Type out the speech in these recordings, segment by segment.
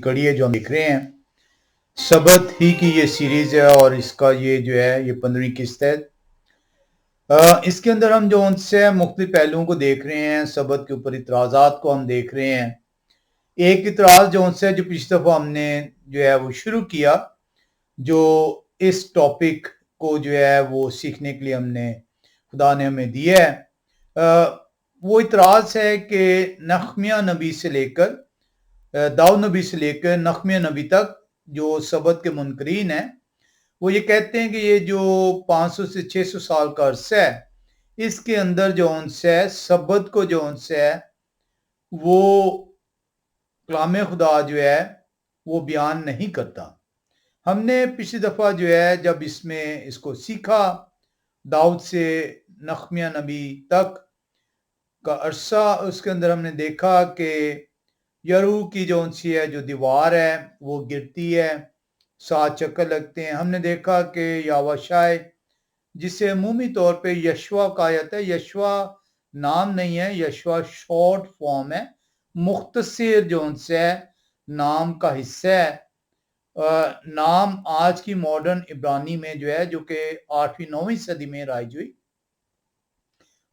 कड़ी है जो हम देख रहे हैं सबत ही की ये सीरीज है और इसका ये जो है ये 15वीं किस्त है। इसके अंदर हम जो उनसे मुख्तलिफ पहलुओं को देख रहे हैं, सबत के ऊपर इतराज़ात को हम देख रहे हैं। एक इतराज़ जो उनसे जो पिछली दफ़ा हमने जो है वो शुरू किया, जो इस टॉपिक को जो है वो सीखने के लिए हमने खुदा ने हमें दिया है, वो इतराज़ है कि नख्मिया नबी से लेकर दाऊद नबी से लेकर नख्मिया नबी तक जो सबत के मुनकरीन हैं, वो ये कहते हैं कि ये जो 500 से 600 साल का अरसा है, इसके अंदर जो उनसे है सबत को जो उनसे है वो कलाम खुदा जो है वो बयान नहीं करता। हमने पिछली दफ़ा जो है जब इसको सीखा, दाऊद से नख्मिया नबी तक का अरसा, उसके अंदर हमने देखा कि यरू की जो उनसी है जो दीवार है वो गिरती है, 7 चक्कर लगते हैं। हमने देखा कि यावाशाय, जिसे अमूमी तौर पे यशवा कहा जाता है, यशवा नाम नहीं है, यशवा शॉर्ट फॉर्म है, मुख्तसर जो उनसे है नाम का हिस्सा है। नाम आज की मॉडर्न इब्रानी में जो है, जो कि 8वीं 9वीं सदी में राइज हुई,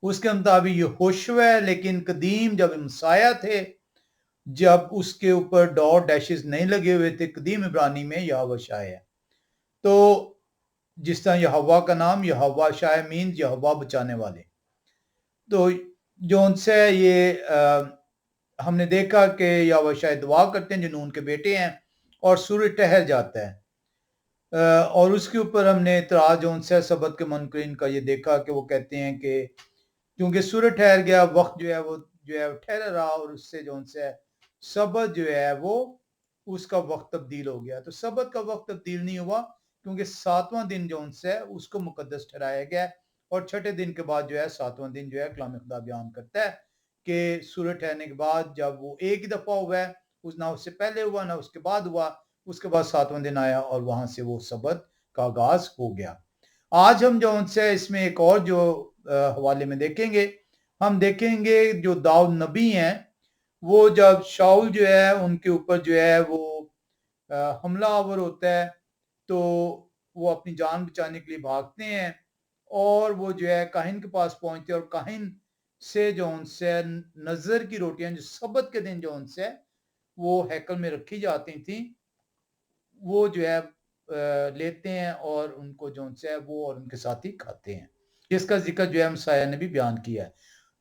उसके मुताबिक ये होशव है, लेकिन कदीम जब मसाया थे, जब उसके ऊपर डॉट डैशेस नहीं लगे हुए थे, कदीम इब्रानी में यहोवाशाय है। तो जिस तरह यहोवा का नाम यहोवाशाय मीन्स यहोवा बचाने वाले। तो जो उनसे ये हमने देखा कि यहोवाशाय दुआ करते हैं जो नून के बेटे हैं, और सूरज ठहर जाता है। और उसके ऊपर हमने इतराज जो उनसे सबत के मुनकरीन का ये देखा कि वो कहते हैं कि क्योंकि सूरज ठहर गया, वक्त जो है वो ठहर रहा, और उससे जो उनसे सबत जो है वो उसका वक्त तब्दील हो गया। तो सबत का वक्त तब्दील नहीं हुआ, क्योंकि 7वां दिन जो उनसे है उसको मुकद्दस ठहराया गया, और छठे दिन के बाद जो है 7वां दिन जो है कलाम खुदा बयान करता है कि सूरज ठहरने के बाद जब वो एक ही दफा हुआ है, ना उससे पहले हुआ ना उसके बाद हुआ, उसके बाद 7वां दिन आया और वहां से वो सबत का आगाज हो गया। आज हम जो उनसे इसमें एक और जो हवाले में देखेंगे, हम देखेंगे जो दाऊद नबी हैं, वो जब शाऊल जो है उनके ऊपर जो है वो हमला आवर होता है, तो वो अपनी जान बचाने के लिए भागते हैं, और वो जो है काहिन के पास पहुंचते हैं, और काहिन से जो उनसे नजर की रोटियां जो सबत के दिन जो उनसे वो हैकल में रखी जाती थी, वो जो है लेते हैं और उनको जो उनसे है वो और उनके साथी खाते हैं, जिसका जिक्र जो है मसाया ने भी बयान किया है।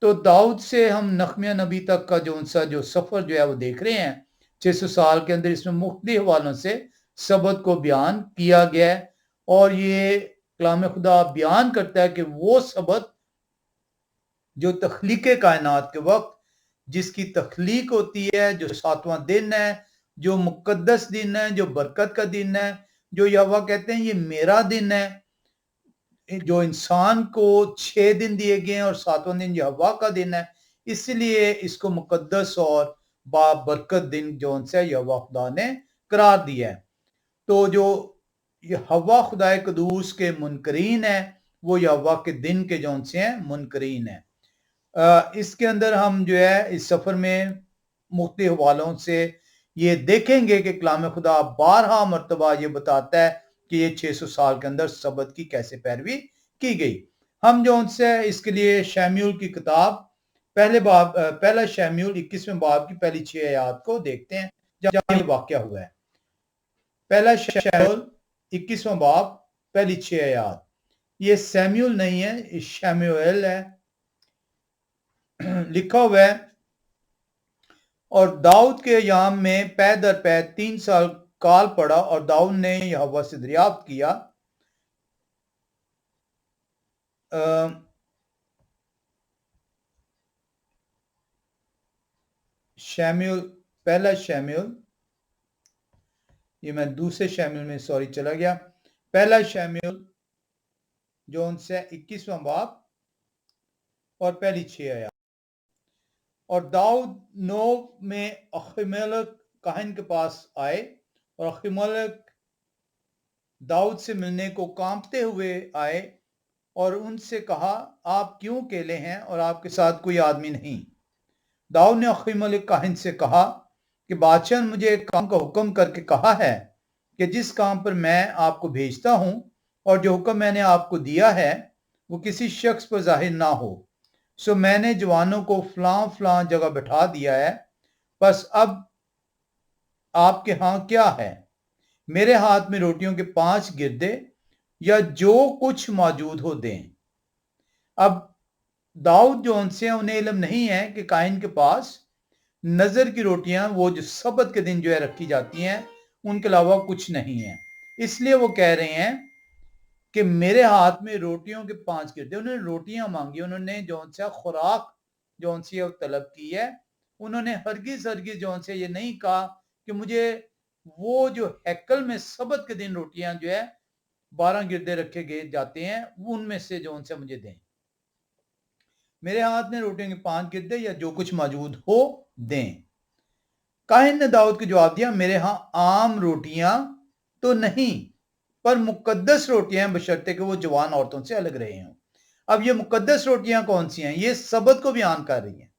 तो दाऊद से हम नख्मिया नबी तक का जो उनका जो सफर जो है वो देख रहे हैं 600 साल के अंदर। इसमें मुख्तलिफ हवालों से सबत को बयान किया गया है, और ये कलाम खुदा बयान करता है कि वो सबत जो तख्लीक कायनात के वक्त जिसकी तख्लीक होती है, जो 7वां दिन है, जो मुकद्दस दिन है, जो बरकत का दिन है, जो यहोवा कहते हैं ये मेरा दिन है, जो इंसान को 6 दिन दिए गए हैं और 7वां दिन यहोवा का दिन है, इसलिए इसको मुकद्दस और बाबरकत दिन जो उनसे यहोवा खुदा ने करार दिया है। तो जो यहोवा खुदाए कदूस के मुनकरीन है, वो यहोवा के दिन के जो उनसे हैं मुनकरीन है। इसके अंदर हम जो है इस सफर में मुख्तलिफ हवालों से ये देखेंगे कि कलाम खुदा 12 मरतबा ये बताता है कि ये 600 साल के अंदर सबत की कैसे पैरवी की गई। हम जो उनसे इसके लिए शमूएल की किताब पहला शमूएल 21वें बाब की पहली 6 आयत को देखते हैं, जहाँ ये वाकया हुआ है। पहला शमूएल 21वां बाब पहली 6 आयत। ये सैम्यूल नहीं है, ये शमूएल है। लिखा हुआ है, और दाऊद के याम में पै दर पै 3 साल काल पड़ा, और दाऊद ने यहोवा से दरियाफ्त किया। शमूएल, पहला शमूएल, ये मैं दूसरे शमूएल में सॉरी चला गया। पहला शमूएल जो उनसे 21वां बाब और पहली 6 आयत। और दाऊद नोब में अहीमेलेक काहिन के पास आए, और अहीमेलेक दाऊद से मिलने को कांपते हुए आए और उनसे कहा, आप क्यों अकेले हैं और आपके साथ कोई आदमी नहीं? दाऊद ने अहीमेलेक काहिन से कहा, कि बादशाह ने मुझे एक काम का हुक्म करके कहा है कि जिस काम पर मैं आपको भेजता हूं और जो हुक्म मैंने आपको दिया है वो किसी शख्स पर जाहिर ना हो। सो मैंने जवानों को फलां फलां जगह बैठा दिया है। बस अब आपके हां क्या है? मेरे हाथ में रोटियों के 5 गिरदे या जो कुछ मौजूद हो दें। अब दाऊद जो उनसे उन्हें इल्म नहीं है कि काइन के पास नजर की रोटियां वो जो सबत के दिन जो है रखी जाती हैं उनके अलावा कुछ नहीं है। इसलिए वो कह रहे हैं कि मेरे हाथ में रोटियों के 5 गिरदे। उन्होंने रोटियां मांगी, उन्होंने जौन सा खुराक जौन सी है तलब की है। उन्होंने हरगिज हरगिज जौन से ये नहीं कहा कि मुझे वो जो हैकल में सबत के दिन रोटियां जो है 12 गिरदे रखे गए जाते हैं उनमें से जौन से मुझे दें। मेरे हाथ में रोटियों के 5 गिरदे या जो कुछ मौजूद हो दें। काहिन ने दाऊद को जवाब दिया, मेरे यहां आम रोटियां तो नहीं पर मुकद्दस रोटियां बशर्ते कि वो जवान औरतों से अलग रहे हों। अब ये मुकद्दस रोटियां कौन सी हैं? ये सबत को बयान कर रही हैं।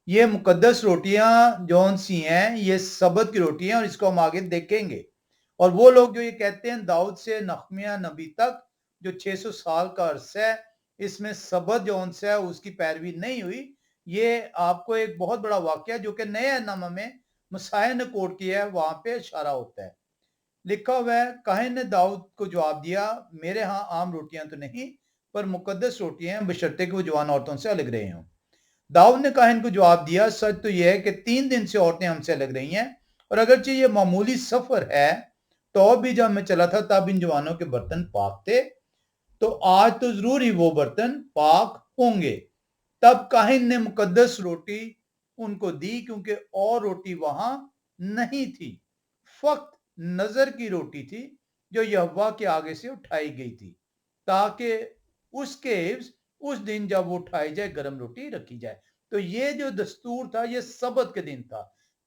ये मुकद्दस रोटियां जौन सी हैं ये सबत की रोटियां, और इसको हम आगे देखेंगे। और वो लोग जो ये कहते हैं दाऊद से नखमिया नबी तक जो 600 साल का अरसा है इसमें सबत जौन सा है उसकी पैरवी नहीं हुई, ये आपको एक बहुत बड़ा वाकया जो कि नए नामा में मसाया ने कोट किया है वहां पे इशारा होता है। लिखा हुआ है, काहिन ने दाऊद को जवाब दिया, मेरे यहाँ आम रोटियां तो नहीं पर मुकद्दस रोटियां हैं बशर्ते कि वो जवान औरतों से अलग रहे हों। दाऊद ने काहिन को जवाब दिया, सच तो यह है कि 3 दिन से औरतें हमसे अलग रही हैं और अगरचे ये मामूली सफर है तो भी जब मैं चला था तब इन जवानों के बर्तन पाक थे, तो आज तो जरूर ही वो बर्तन पाक होंगे। तब काहिन ने मुकद्दस रोटी उनको दी क्योंकि और रोटी वहां नहीं थी, फक्त नजर की रोटी थी जो यहोवा के आगे से उठाई गई थी ताकि उसके एवज उस दिन जब वो उठाई जाए गर्म रोटी रखी जाए। तो ये जो दस्तूर था ये सबत के दिन था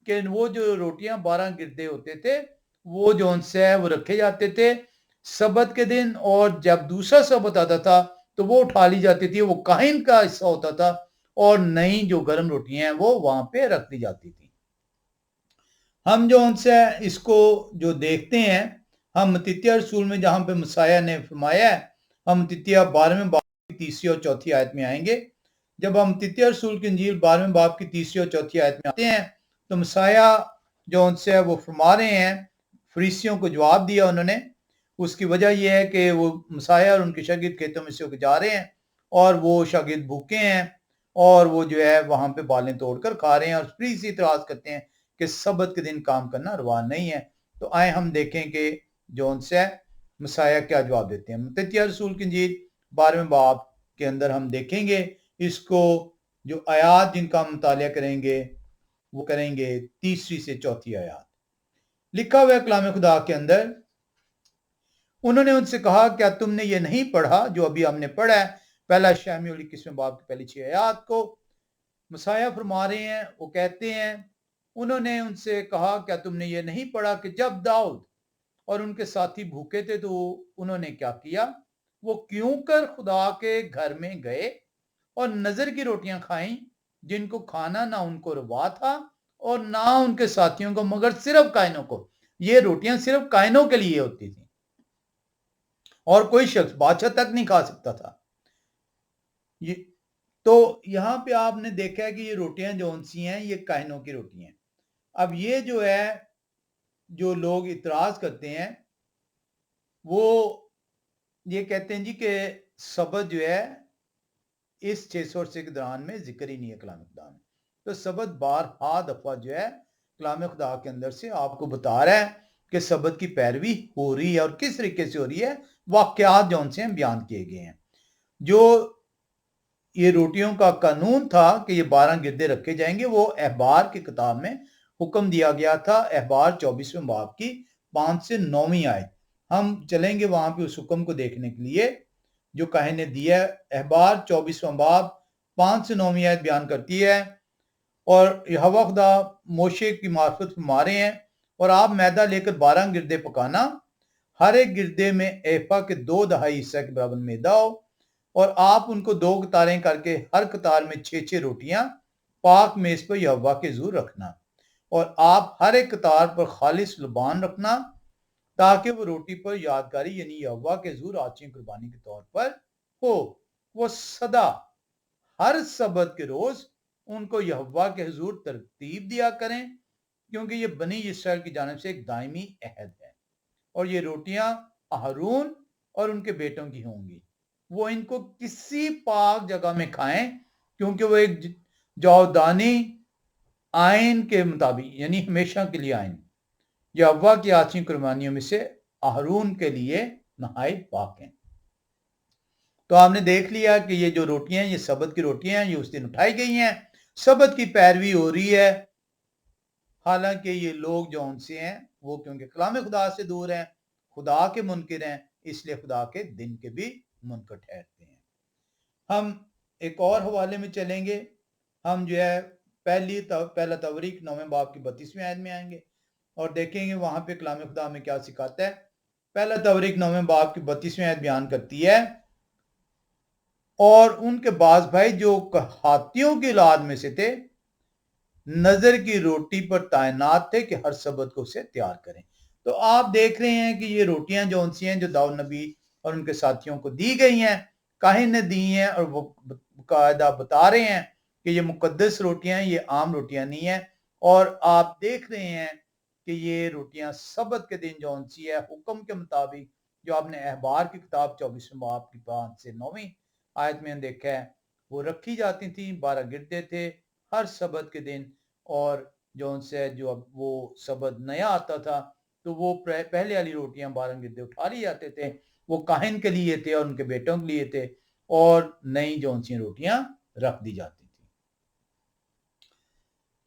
कि वो जो रोटियां 12 गिरदे होते थे वो जो उनसे वो रखे जाते थे सबत के दिन, और जब दूसरा सबत आता था तो वो उठा ली जाती थी, वो काहिन का हिस्सा होता था और नई जो गर्म रोटियां हैं वो वहां पे रख दी जाती थी। हम जो उनसे इसको जो देखते हैं, हम तितिया रसूल में जहां पे मसाया ने फरमाया है, हम तितिया 12वें बाब की तीसरी और चौथी आयत में आएंगे। जब हम तितिया रसूल की इंजील 12वें बाब की तीसरी और चौथी आयत में आते हैं तो मसाया जो उनसे वो फरमा रहे हैं, फरीसियों को जवाब दिया उन्होंने। उसकी वजह यह है कि वो मसाया और उनके शागिर्द खेतों में से होकर जा रहे हैं और वो शागिर्द भूखे हैं और वो जो है वहां पे बालें तोड़कर खा रहे हैं और फरीसी इतराज करते हैं कि सबत के दिन काम करना रवा नहीं है। तो आए हम देखें कि जौन से मसाया क्या जवाब देते हैं। तितिया रसूल की इंजील 12वें बाब के अंदर हम देखेंगे इसको, जो आयात जिनका हम मुतालिया करेंगे वो करेंगे तीसरी से चौथी आयात। लिखा हुआ है कलाम खुदा के अंदर, उन्होंने उनसे कहा, क्या तुमने ये नहीं पढ़ा जो अभी हमने पढ़ा है? पहला शमूएल 21वें बाब की पहली 6 आयात को मसाया फरमा रहे हैं। वो कहते हैं, उन्होंने उनसे कहा, क्या तुमने ये नहीं पढ़ा कि जब दाऊद और उनके साथी भूखे थे तो उन्होंने क्या किया? वो क्यों कर खुदा के घर में गए और नजर की रोटियां खाई जिनको खाना ना उनको रवा था और ना उनके साथियों को, मगर सिर्फ कायनों को। ये रोटियां सिर्फ कायनों के लिए होती थी और कोई शख्स बादशाह तक नहीं खा सकता था। ये तो यहां पे आपने देखा है कि ये रोटियां जो सी हैं ये कायनों की रोटियां हैं। अब ये जो है जो लोग इतराज करते हैं वो ये कहते हैं जी कि सबत जो है इस 600 अरसे के दौरान में जिक्र ही नहीं है कलाम खुदा में। तो सबत बारहा दफा जो है कलाम खुदा के अंदर से आपको बता रहा है कि सबत की पैरवी हो रही है और किस तरीके से हो रही है, वाकयात जो उनसे बयान किए गए हैं। जो ये रोटियों का कानून था कि ये 12 गिरदे रखे जाएंगे, वो अहबार की किताब में हुक्म दिया गया था। अहबार 24वें बाब की 5 से 9वीं आयत, हम चलेंगे वहां पे उस हुक्म को देखने के लिए जो काहिन ने दिया है। अहबार 24वां बाब 5 से 9वीं आयत बयान करती है, और यहोवा खुदा मोशे की मार्फत फरमा रहे हैं, और आप मैदा लेकर 12 गिरदे पकाना, हर एक गिरदे में एफा के 2 दहाई हिस्सा के बराबर मैदा हो, और आप उनको 2 कतारें करके हर कतार में 6-6 रोटियां पाक मेज पर यहोवा के हुजूर रखना। और आप हर एक कतार पर खालिस लुबान रखना ताकि वो रोटी पर यादगारी यानी यहोवा के हुजूर आचीन कुर्बानी के तौर पर हो। वो सदा हर सबत के रोज उनको यहोवा के हुजूर तरतीब दिया करें, क्योंकि ये बनी इसराइल की जानिब से एक दायमी अहद है। और ये रोटियां हारून और उनके बेटों की होंगी। वो इनको किसी पाक जगह में खाएं, क्योंकि वो एक जावदानी आइन के मुताबिक यानी हमेशा के लिए आइन यहोवा की आचीन कुर्बानियों में से हारून के लिए नहायत पाक हैं। तो आपने देख लिया कि ये जो रोटियां हैं, ये सबत की रोटियां हैं, ये उस दिन उठाई गई हैं। सबत की पैरवी हो रही है, हालांकि ये लोग जो उनसे हैं वो क्योंकि कलाम खुदा से दूर हैं, खुदा के मुनकिर हैं, इसलिए खुदा के दिन के भी मुनकर ठहरते हैं। हम एक और हवाले में चलेंगे। हम जो है पहला तवरीक 9वें बाब की 32वीं आयत में आएंगे और देखेंगे वहां पे कलाम खुदा में क्या सिखाता है। पहला तवरीक 9वें बाब की 32वीं आयत बयान करती है, और उनके बाज भाई जो हाथियों की औलाद में से थे नजर की रोटी पर तैनात थे कि हर सबत को उसे तैयार करें। तो आप देख रहे हैं कि ये रोटियां जो सी हैं जो दाऊद नबी और उनके साथियों को दी गई हैं, काहिन ने दी हैं, और वो कायदा बता रहे हैं कि ये मुकद्दस रोटियां हैं, ये आम रोटियां नहीं है। और आप देख रहे हैं कि ये रोटियां सबत के दिन जो सी है हुक्म के मुताबिक, जो आपने अहबार की किताब 24वें बाब की 5 से 9वीं आयत में देखा है, वो रखी जाती थी, 12 गिरते थे हर सबत के दिन। और जो उनसे जो अब वो सबत नया आता था तो वो पहले वाली रोटियां 12 गिरदे उठा लिए जाते थे, वो काहिन के लिए थे और उनके बेटों के लिए थे, और नई जो सी रोटियां रख दी जाती थी।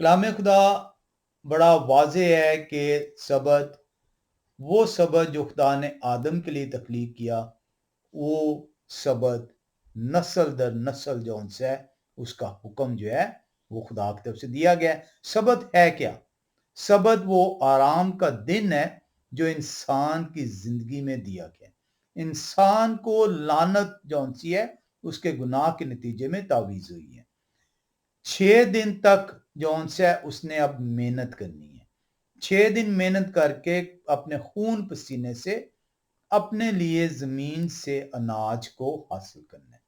कलाम खुदा बड़ा वाजे है कि सबत, वो सबत जो खुदा ने आदम के लिए तख्लीक किया, वो सबत नस्ल दर नस्ल जो उनसे उसका हुक्म जो है वो खुदा की तरफ से दिया गया है। सबत है क्या? सबत वो आराम का दिन है जो इंसान की जिंदगी में दिया गया। इंसान को लानत जो सी है उसके गुनाह के नतीजे में तावीज हुई है। 6 दिन तक जो है उसने अब मेहनत करनी है। 6 दिन मेहनत करके अपने खून पसीने से अपने लिए जमीन से अनाज को हासिल करना है,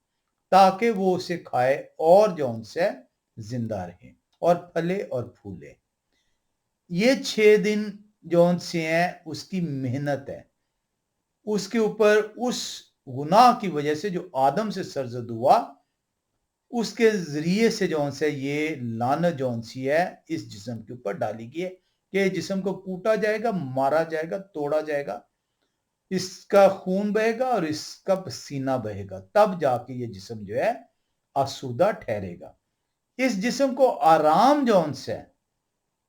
ताकि वो उसे खाए और जो उनसे जिंदा रहे और फले और फूले। ये 6 दिन जो से हैं उसकी मेहनत है, उसके ऊपर उस गुनाह की वजह से जो आदम से सरजद हुआ, उसके जरिए से जो से ये लानत जो सी है इस जिस्म के ऊपर डाली गई है कि जिस्म को कूटा जाएगा, मारा जाएगा, तोड़ा जाएगा, इसका खून बहेगा और इसका पसीना बहेगा, तब जाके ये जिस्म जो है आसूदा ठहरेगा। इस जिस्म को आराम जो उनसे है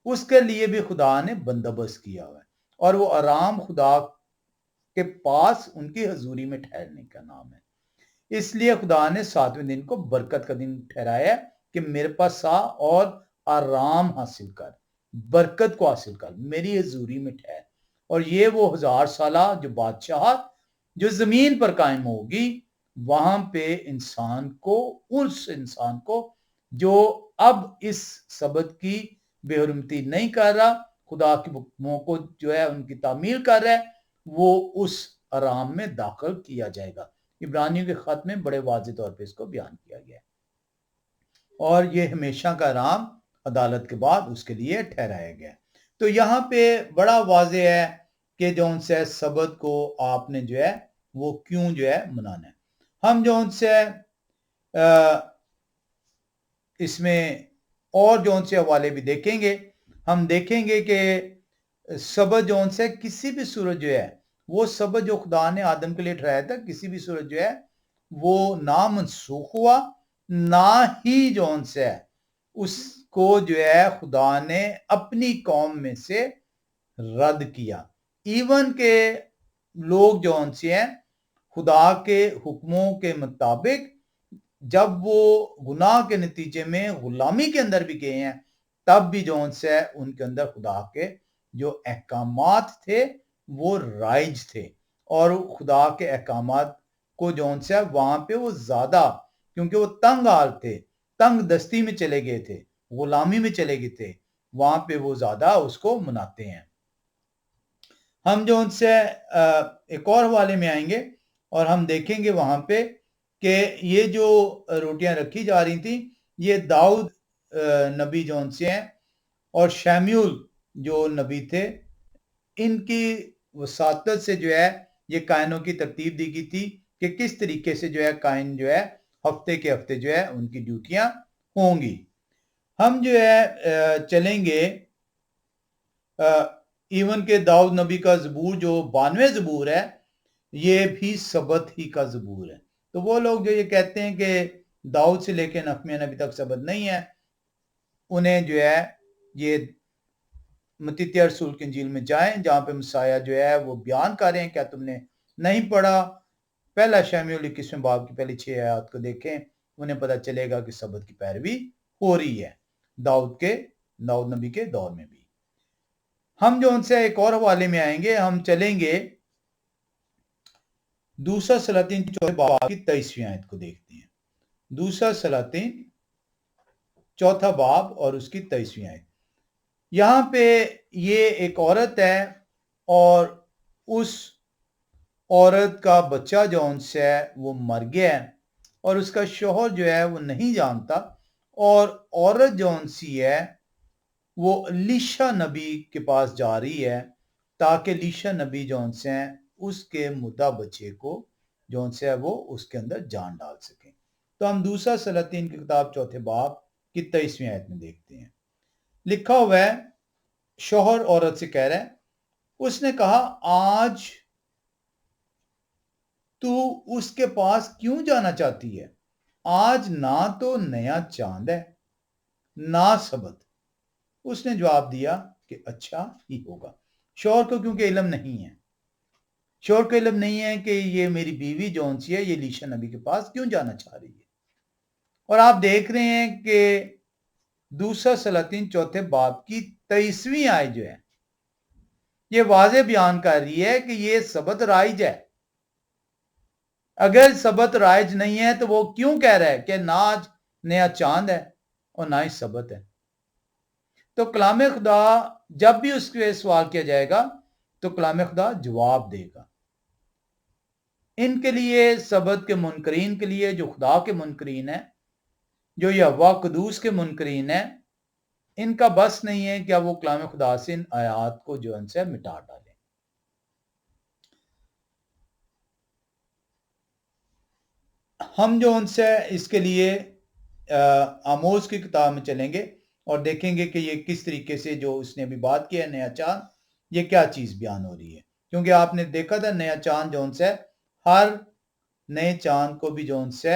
उसके लिए भी खुदा ने बंदोबस्त किया हुआ है, और वो आराम खुदा के पास उनकी हजूरी में ठहरने का नाम है। इसलिए खुदा ने 7वें दिन को बरकत का दिन ठहराया कि मेरे पास आ और आराम हासिल कर, बरकत को हासिल कर, मेरी हजूरी में ठहर। और ये वो 1000 साला जो बादशाह जो जमीन पर कायम होगी, वहां पे इंसान को, उस इंसान को जो अब इस सबत की बेहरमती नहीं कर रहा, खुदा के हुक्मों को जो है उनकी तामील कर रहा है, वो उस आराम में दाखिल किया जाएगा। इब्रानियों के खत में बड़े वाज़ेह तौर पे इसको बयान किया गया है। और ये हमेशा का आराम अदालत के बाद उसके लिए ठहराया गया। तो यहाँ पे बड़ा वाज़ेह है कि जो उनसे सबत को आपने जो है वो क्यों जो है मनाना है। हम जो उनसे इसमें और जो उनसे हवाले भी देखेंगे, हम देखेंगे कि सबत जो उनसे किसी भी सूरत जो है, वो सबत जो खुदा ने आदम के लिए ठहराया था, किसी भी सूरत जो है वो ना मनसूख हुआ, ना ही जो उनसे उसको जो है खुदा ने अपनी कौम में से रद्द किया। इवन के लोग जो उनसे हैं खुदा के हुक्मों के मुताबिक जब वो गुनाह के नतीजे में गुलामी के अंदर भी गए हैं, तब भी जो उनसे उनके अंदर खुदा के जो अहकामात थे वो राइज थे, और खुदा के अहकामात को जो उनसे वहां पे वो ज्यादा, क्योंकि वो तंग हाल थे, तंग दस्ती में चले गए थे, गुलामी में चले गए थे, وہاں پہ وہ زیادہ اس کو مناتے ہیں۔ ہم جو ان سے ایک اور حوالے میں آئیں گے اور ہم دیکھیں گے وہاں پہ کہ یہ جو روٹیاں رکھی جا رہی تھیں یہ داؤد نبی جو ان سے ہیں اور شمیول جو نبی تھے ان کی وساطت سے جو ہے یہ کائنوں کی ترتیب دی گئی تھی کہ کس طریقے سے جو ہے کائن جو ہے ہفتے کے ہفتے جو ہے ان کی ڈیوٹیاں ہوں گی۔ ہم جو ہے چلیں گے ایون کہ داؤد نبی کا زبور جو 92 زبور ہے یہ بھی سبت ہی کا زبور ہے۔ تو وہ لوگ جو یہ کہتے ہیں کہ داؤد سے لے کے نخمیہ نبی تک سبت نہیں ہے، انہیں جو ہے یہ متی رسول کی انجیل میں جائیں جہاں پہ مسیح جو ہے وہ بیان کر رہے ہیں۔ کیا تم نے نہیں پڑھا؟ پہلا شمویل 21 باب کی پہلی 6 آیات کو دیکھیں، انہیں پتہ چلے گا کہ سبت کی پیروی ہو رہی ہے داؤد نبی کے دور میں بھی۔ ہم جو ان سے ایک اور حوالے میں آئیں گے، ہم چلیں گے دوسرا سلاطین 4 باب کی 23ویں آیت کو دیکھتے ہیں۔ دوسرا سلاطین 4 باب اور اس کی 23ویں آیت، یہاں پہ یہ ایک عورت ہے اور اس عورت کا بچہ جو ان سے ہے وہ مر گیا ہے اور اس کا شوہر جو ہے وہ نہیں جانتا، اور عورت جو ان سی ہے وہ لیشا نبی کے پاس جا رہی ہے تاکہ لیشا نبی جو ان سے ہیں اس کے مردہ بچے کو جو ان سے ہے وہ اس کے اندر جان ڈال سکیں۔ تو ہم دوسرا سلاطین کی کتاب 4 باب کی 23ویں آیت میں دیکھتے ہیں، لکھا ہوا ہے، شوہر عورت سے کہہ رہا ہے، اس نے کہا آج تو اس کے پاس کیوں جانا چاہتی ہے؟ آج نہ تو نیا چاند ہے نہ سبت۔ اس نے جواب دیا کہ اچھا ہی ہوگا۔ شوہر کو کیونکہ علم نہیں ہے، شوہر کو علم نہیں ہے کہ یہ میری بیوی جون سی ہے یہ لیشا نبی کے پاس کیوں جانا چاہ رہی ہے۔ اور آپ دیکھ رہے ہیں کہ دوسرا سلاطین 4 باب کی 23ویں آیت جو ہے یہ واضح بیان کر رہی ہے کہ یہ سبت رائج ہے۔ اگر سبت رائج نہیں ہے تو وہ کیوں کہہ رہا ہے کہ نہ آج نیا چاند ہے اور نہ ہی سبت ہے؟ تو کلام خدا جب بھی اس کے سوال کیا جائے گا تو کلام خدا جواب دے گا۔ ان کے لیے سبت کے منکرین کے لیے جو خدا کے منکرین ہیں، جو یہوہ قدوس کے منکرین ہیں، ان کا بس نہیں ہے کہ وہ کلام خدا سے ان آیات کو جو ان سے مٹا ڈالیں۔ ہم جو ان سے اس کے لیے آموز کی کتاب میں چلیں گے اور دیکھیں گے کہ یہ کس طریقے سے جو اس نے ابھی بات کی ہے نیا چاند، یہ کیا چیز بیان ہو رہی ہے۔ کیونکہ آپ نے دیکھا تھا نیا چاند جو ان سے ہر نئے چاند کو بھی جو ان سے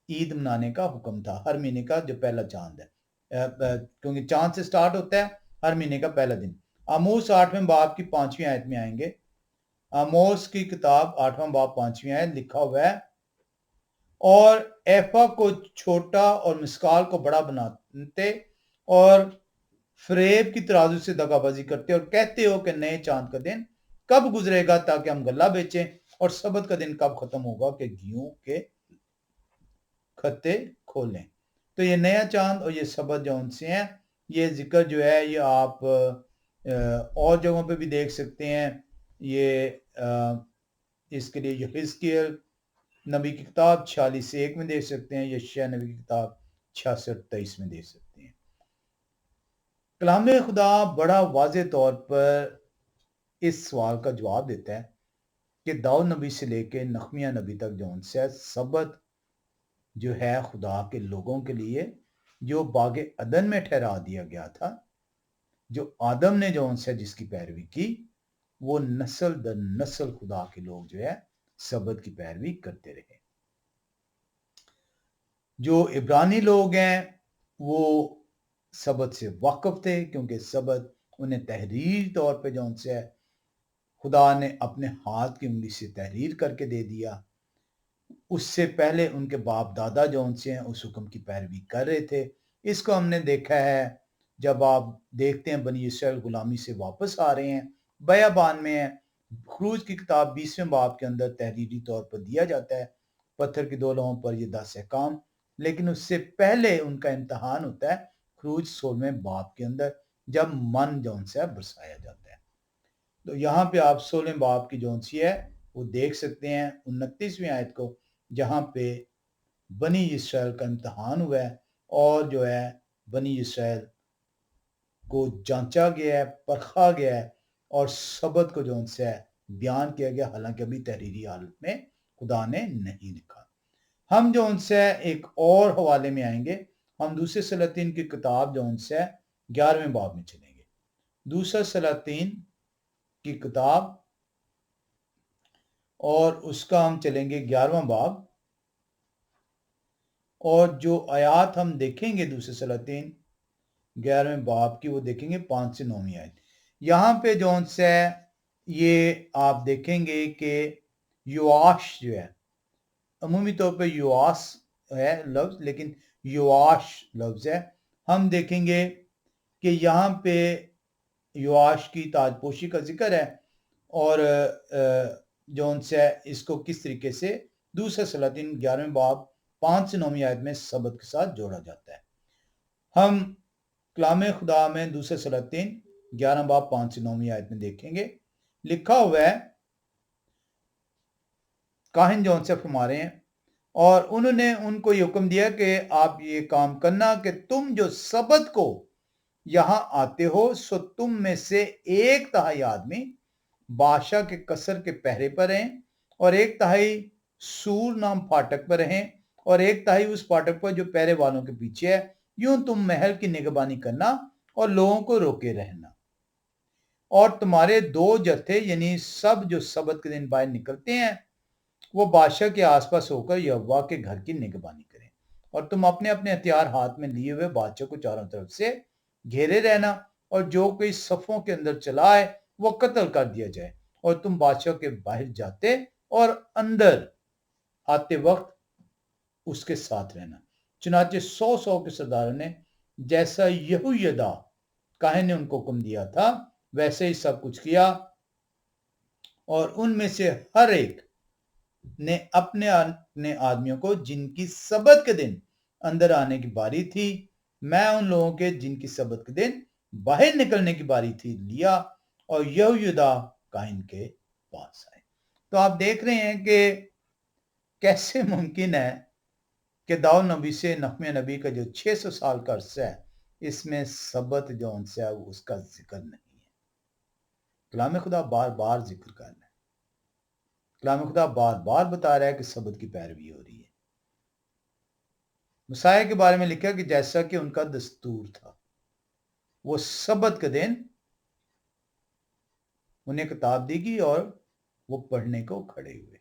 عید منانے کا حکم تھا، ہر مہینے کا جو پہلا چاند ہے، کیونکہ چاند سے سٹارٹ ہوتا ہے ہر مہینے کا پہلا دن۔ آموز 8ویں باب کی 5ویں آیت میں آئیں گے۔ آموز کی کتاب 8واں باب 5ویں آیت، لکھا ہوا ہے، اور ایفا کو چھوٹا اور مسکال کو بڑا بناتے اور فریب کی ترازو سے دغا بازی کرتے اور کہتے ہو کہ نئے چاند کا دن کب گزرے گا تاکہ ہم غلہ بیچیں، اور سبت کا دن کب ختم ہوگا کہ گیہوں کے کھتے کھولیں۔ تو یہ نیا چاند اور یہ سبت جو ان سے ہیں، یہ ذکر جو ہے یہ آپ اور جگہوں پہ بھی دیکھ سکتے ہیں۔ یہ اس کے لیے یہ حزقیل نبی کی کتاب 46:1 میں دیکھ سکتے ہیں، یشیاہ نبی کی کتاب 66:23 میں دیکھ سکتے ہیں۔ کلام خدا بڑا واضح طور پر اس سوال کا جواب دیتا ہے کہ داؤد نبی سے لے کے نخمیہ نبی تک جو ان سے سبت جو ہے خدا کے لوگوں کے لیے جو باغ عدن میں ٹھہرا دیا گیا تھا، جو آدم نے جو ان سے جس کی پیروی کی، وہ نسل در نسل خدا کے لوگ جو ہے سبت کی پیروی کرتے رہے۔ جو عبرانی لوگ ہیں وہ سبت سے واقف تھے کیونکہ سبت انہیں تحریر طور پہ جو ان سے خدا نے اپنے ہاتھ کی انگلی سے تحریر کر کے دے دیا۔ اس سے پہلے ان کے باپ دادا جو ان سے ہیں اس حکم کی پیروی کر رہے تھے۔ اس کو ہم نے دیکھا ہے جب آپ دیکھتے ہیں بنی اسرائیل غلامی سے واپس آ رہے ہیں، بیابان میں ہیں، خروج کی کتاب 20ویں باب کے اندر تحریری طور پر دیا جاتا ہے پتھر کی 2 لوہوں پر یہ 10 احکام، لیکن اس سے پہلے ان کا امتحان ہوتا ہے خروج 16ویں باب کے اندر जब मन जौन सा है बरसाया जाता है। तो यहाँ पे आप 16 बाब की जौन सी है वो देख सकते हैं 29वीं आयत को, जहाँ पे बनी इसराइल का इम्तहान हुआ है और जो है बनी इसराइल को जांचा गया है, परखा गया है और सबत को जौन सा है बयान किया गया, हालांकि अभी तहरीरी हालत में खुदा ने नहीं लिखा। हम जो उनसे एक और हवाले में आएंगे, हम दूसरे सलातीन की किताब जो उनसे 11वें बाब में चलेंगे। दूसरा सलातीन की किताब और उसका हम चलेंगे 11वां बाब, और जो आयात हम देखेंगे दूसरे सलातीन 11वें बाब की वो देखेंगे 5 से 9वीं आयत। यहाँ पे जो उनसे ये आप देखेंगे कि युआश जो है, अमूमी तौर पे युआस है लफ्ज, लेकिन युआश लफ्ज है। हम देखेंगे कि यहाँ पे युआश की ताजपोशी का जिक्र है और जो उनसे इसको किस तरीके से दूसरे सलातीन 11वें बाब 5 से 9वीं आयत में सबत के साथ जोड़ा जाता है। हम कलाम खुदा में दूसरे सलातीन 11 बाब 5 से 9वीं आयत में देखेंगे, लिखा हुआ है, काहिन जो उनसे फरमा रहे हैं, और उन्होंने उनको ये हुक्म दिया कि आप ये काम करना कि तुम जो सबत को यहां आते हो सो तुम में से 1/3 आदमी बादशाह के कसर के पहरे पर रहें और 1/3 सूर नाम फाटक पर रहें और 1/3 उस फाटक पर जो पहरे वालों के पीछे है। यूं तुम महल की निगरानी करना और लोगों को रोके रहना। और तुम्हारे 2 जत्थे यानी सब जो सबत के दिन बाहर निकलते हैं वो बादशाह के आसपास होकर यहोवा के घर की निगरानी करें, और तुम अपने अपने हथियार हाथ में लिए हुए बादशाह को चारों तरफ से घेरे रहना, और जो कोई सफों के अंदर चला है वो कत्ल कर दिया जाए, और तुम बादशाह के बाहर जाते और अंदर आते वक्त उसके साथ रहना। चुनाचे 100 के सरदारों ने जैसा यहोयादा काहिन ने उनको हुक्म दिया था वैसे ही सब कुछ किया, और उनमें से हर एक ने अपने अपने आदमियों को जिनकी सबत के दिन अंदर आने की बारी थी, मैं उन लोगों के जिनकी सबत के दिन बाहर निकलने की बारी थी लिया और यहोयादा काहिन के पास आए। तो आप देख रहे हैं कि कैसे मुमकिन है कि दाऊद नबी से नहम्याह नबी का जो 600 साल का अरसा है इसमें सबत जो उनसे है उसका जिक्र नहीं है। कलाम खुदा बार बार जिक्र कर रहा है, कलाम खुदा बार बार बता रहा है कि सबत की पैरवी हो रही है। मसाया के बारे में लिखा कि जैसा कि उनका दस्तूर था, वो सबत के दिन उन्हें किताब दी गई और वो पढ़ने को खड़े हुए।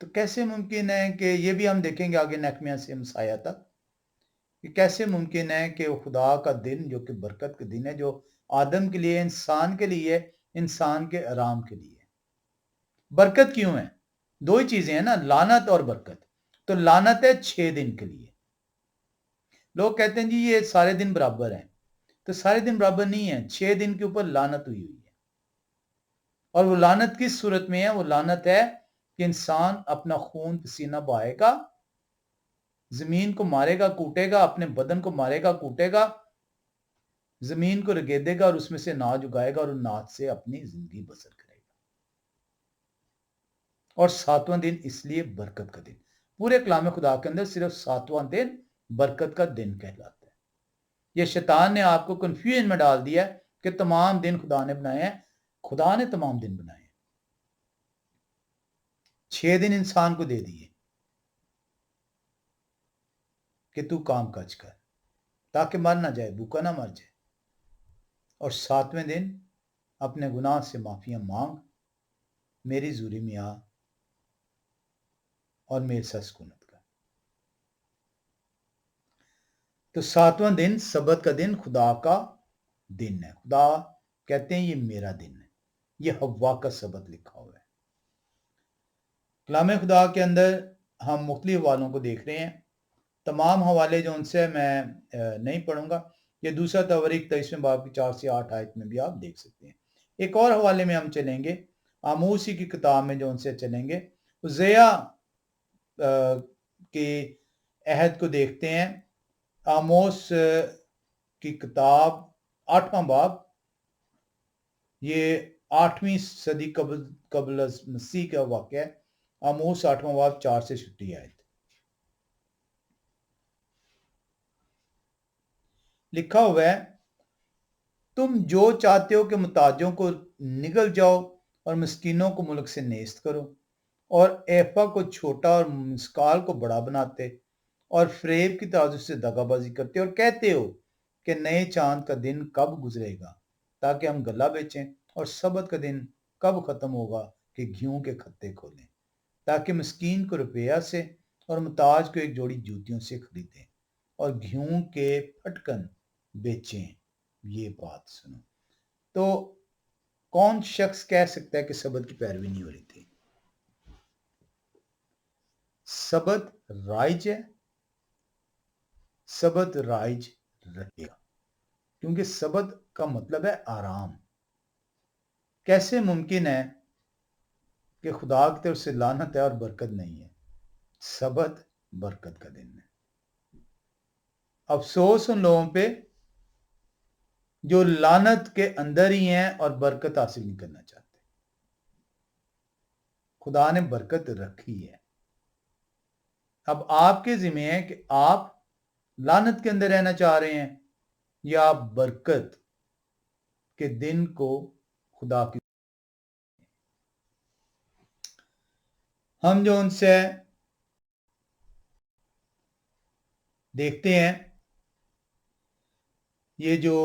तो कैसे मुमकिन है कि ये भी हम देखेंगे आगे नहम्याह से मसाया तक कि कैसे मुमकिन है कि वो खुदा का दिन जो कि बरकत का दिन है, जो आदम के लिए, इंसान के लिए, इंसान के आराम के लिए। बरकत क्यों है? 2 ही चीजें हैं ना, लानत और बरकत। तो लानत है 6 दिन के लिए। लोग कहते हैं जी ये सारे दिन बराबर हैं, तो सारे दिन बराबर नहीं है, 6 दिन के ऊपर लानत हुई हुई है। और वो लानत किस सूरत में है? वो लानत है कि इंसान अपना खून पसीना बहाएगा, जमीन को मारेगा कूटेगा, अपने बदन को मारेगा कूटेगा, जमीन को रगेदेगा और उसमें से अनाज उगाएगा और अनाज से अपनी जिंदगी बसर करेगा। और 7वां दिन इसलिए बरकत का दिन। पूरे कलाम खुदा के अंदर सिर्फ 7वां दिन बरकत का दिन कहलाता है। ये शैतान ने आपको कंफ्यूजन में डाल दिया कि तमाम दिन खुदा ने बनाए हैं। खुदा ने तमाम दिन बनाए हैं, 6 दिन इंसान को दे दिए कि तू काम काज कर ताकि मर ना जाए, भूखा ना मर जाए, और 7वें दिन अपने गुनाह से माफिया मांग, मेरी जूरी में आ और मेरे साथ सुकूनत कर। तो 7वां दिन सबत का दिन खुदा का दिन है। खुदा कहते हैं ये मेरा दिन है, ये हव्वा का सबत लिखा हुआ है। कलाम खुदा के अंदर हम मुख्तलिफ हवालों को देख रहे हैं। तमाम हवाले जो उनसे मैं नहीं पढ़ूंगा, ये दूसरा तवरीक 23वें बाब की 4 से 8 आयत में भी आप देख सकते हैं। एक और हवाले में हम चलेंगे, आमोसी की किताब में जो उनसे चलेंगे, उज़ैया के अहद को देखते हैं। आमोस की किताब 8वां बाब, ये 8वीं सदी कबल मसीह का वाक़या है। आमोस 8वां बाब 4 से 6 आयत। लिखा हुआ है, तुम जो चाहते हो कि मुताजों को निगल जाओ और मिस्कीनों को मुल्क से नेस्त करो, और एफा को छोटा और मिस्काल को बड़ा बनाते और फ्रेब की ताजु से दगाबाजी करते और कहते हो कि नए चांद का दिन कब गुजरेगा ताकि हम गला बेचें, और सबत का दिन कब खत्म होगा कि घियों के खत्ते खोलें, ताकि मिस्कीन को रुपया से और मुताज को एक जोड़ी जूतियों से खरीदें और घियों के फटकन बेचें। ये बात सुनो, तो कौन शख्स कह सकता है कि सबत की पैरवी नहीं हो रही थी? सबत राइज है, सबत राइज रहेगा, क्योंकि सबत का मतलब है आराम। कैसे मुमकिन है कि खुदा की तरफ से लानत है और बरकत नहीं है? सबत बरकत का दिन है। अफसोस उन लोगों पे जो लानत के अंदर ही हैं और बरकत हासिल नहीं करना चाहते। खुदा ने बरकत रखी है, अब आपके जिम्मे है कि आप लानत के अंदर रहना चाह रहे हैं या आप बरकत के दिन को खुदा की। हम जो उनसे देखते हैं, ये जो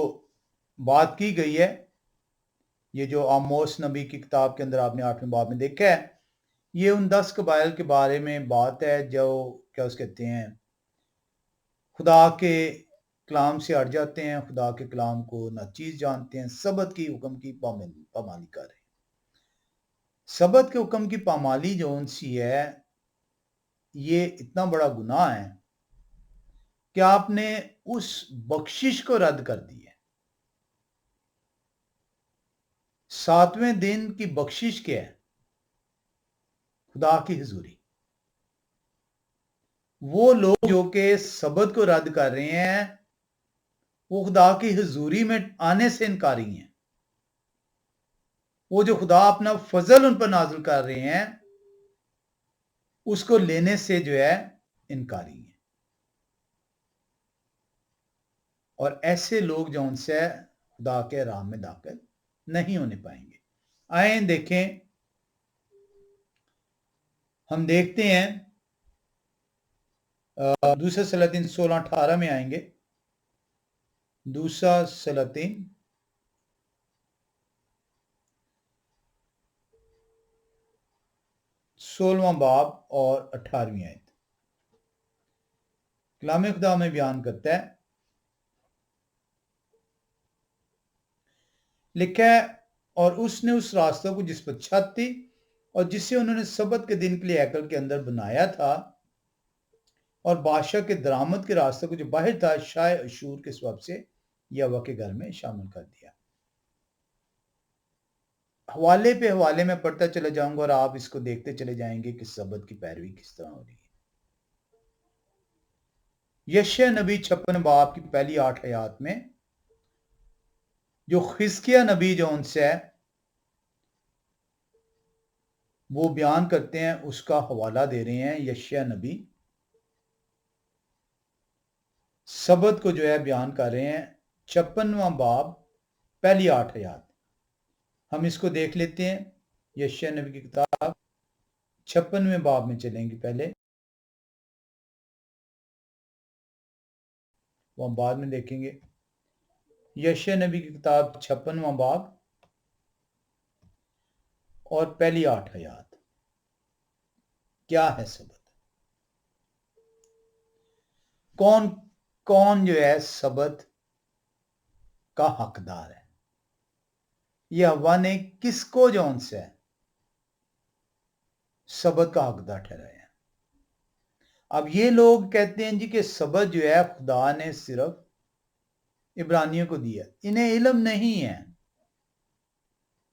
बात की गई है, ये जो आमोस नबी की किताब के अंदर आपने 8वें बाब में देखा है, ये उन 10 कबाइल के बारे में बात है जो क्या उस कहते हैं खुदा के कलाम से हट जाते हैं, खुदा के कलाम को नाचीज जानते हैं, सबत की हुक्म की पामाली कर रहे हैं। सबत के हुक्म की पामाली जो उनसी है, ये इतना बड़ा गुनाह है कि आपने उस बख्शिश को रद्द कर दी है। 7वें दिन की बख्शिश क्या है? खुदा की हुजूरी। वो लोग जो कि सबत को रद्द कर रहे हैं, वो खुदा की हुजूरी में आने से इनकारी हैं। वो जो खुदा अपना फजल उन पर नाजिल कर रहे हैं, उसको लेने से जो है इनकारी है। और ऐसे लोग जो उनसे खुदा के राह में दाखिल नहीं होने पाएंगे। आए देखें, हम देखते हैं दूसरा सलातीन 16:18 में आएंगे। दूसरा सलातीन 16वां बाब और 18वीं आयत। कलाम खुदा में बयान करता है, लिखा है, और उसने उस रास्ते को जिस पर छत थी और जिसे उन्होंने सबत के दिन के लिए हैकल के अंदर बनाया था, और बादशाह के दरामद के रास्ते को जो बाहर था, शाह अशूर के सबब से यहोवा के घर में शामिल कर दिया। हवाले पे हवाले में पढ़ता चले जाऊंगा और आप इसको देखते चले जाएंगे कि सबत की पैरवी किस तरह हो रही है। यशायाह नबी 56 बाब की पहली 8 आयत में जो खिस्किया नबी जो उनसे है वो बयान करते हैं, उसका हवाला दे रहे हैं। यशायाह नबी सबत को जो है बयान कर रहे हैं, 56वां बाब पहली 8 आयत। हम इसको देख लेते हैं। यशायाह नबी की किताब 56वें बाब में चलेंगे, पहले वहां बाद में देखेंगे। यशायाह नबी की किताब 56वां बाब और पहली 8 आयत। क्या है सबत? कौन कौन जो है सबत का हकदार है? यह हवा ने किसको जो उनसे सबत का हकदार ठहराया? अब ये लोग कहते हैं जी कि सबत जो है खुदा ने सिर्फ इब्रानियों को दिया। इन्हें इल्म नहीं है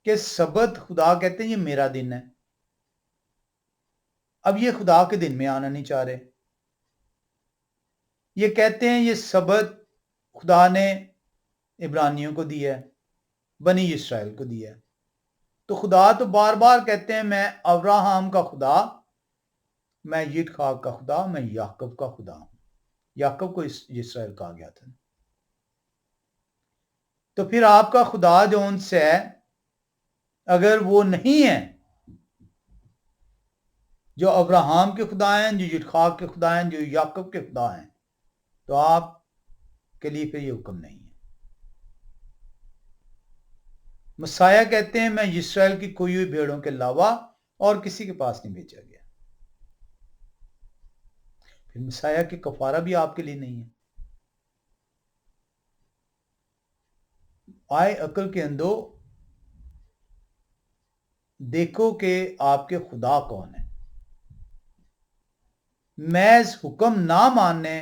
कि सबत खुदा कहते हैं ये मेरा दिन है। अब ये खुदा के दिन में आना नहीं चाह रहे। ये कहते हैं ये सबत खुदा ने इब्रानियों को दिया है, बनी इसराइल को दिया है। तो खुदा तो बार बार कहते हैं मैं अब्राहम का खुदा, मैं यित्जकाक का खुदा, मैं याकूब का खुदा हूं। याकूब को इसराइल कहा गया था। तो फिर आपका खुदा जो उनसे है, अगर वो नहीं है जो अब्राहम के खुदा हैं, जो यित्जकाक के खुदा हैं, जो याकूब के खुदा हैं, तो आपके लिए फिर ये हुक्म नहीं है। मसाया कहते हैं मैं इस्राएल की खोई हुई भेड़ों के अलावा और किसी के पास नहीं भेजा गया। फिर मसाया की कफारा भी आपके लिए नहीं है। आए अकल के अंदो, देखो कि आपके खुदा कौन है। महज हुक्म ना मानने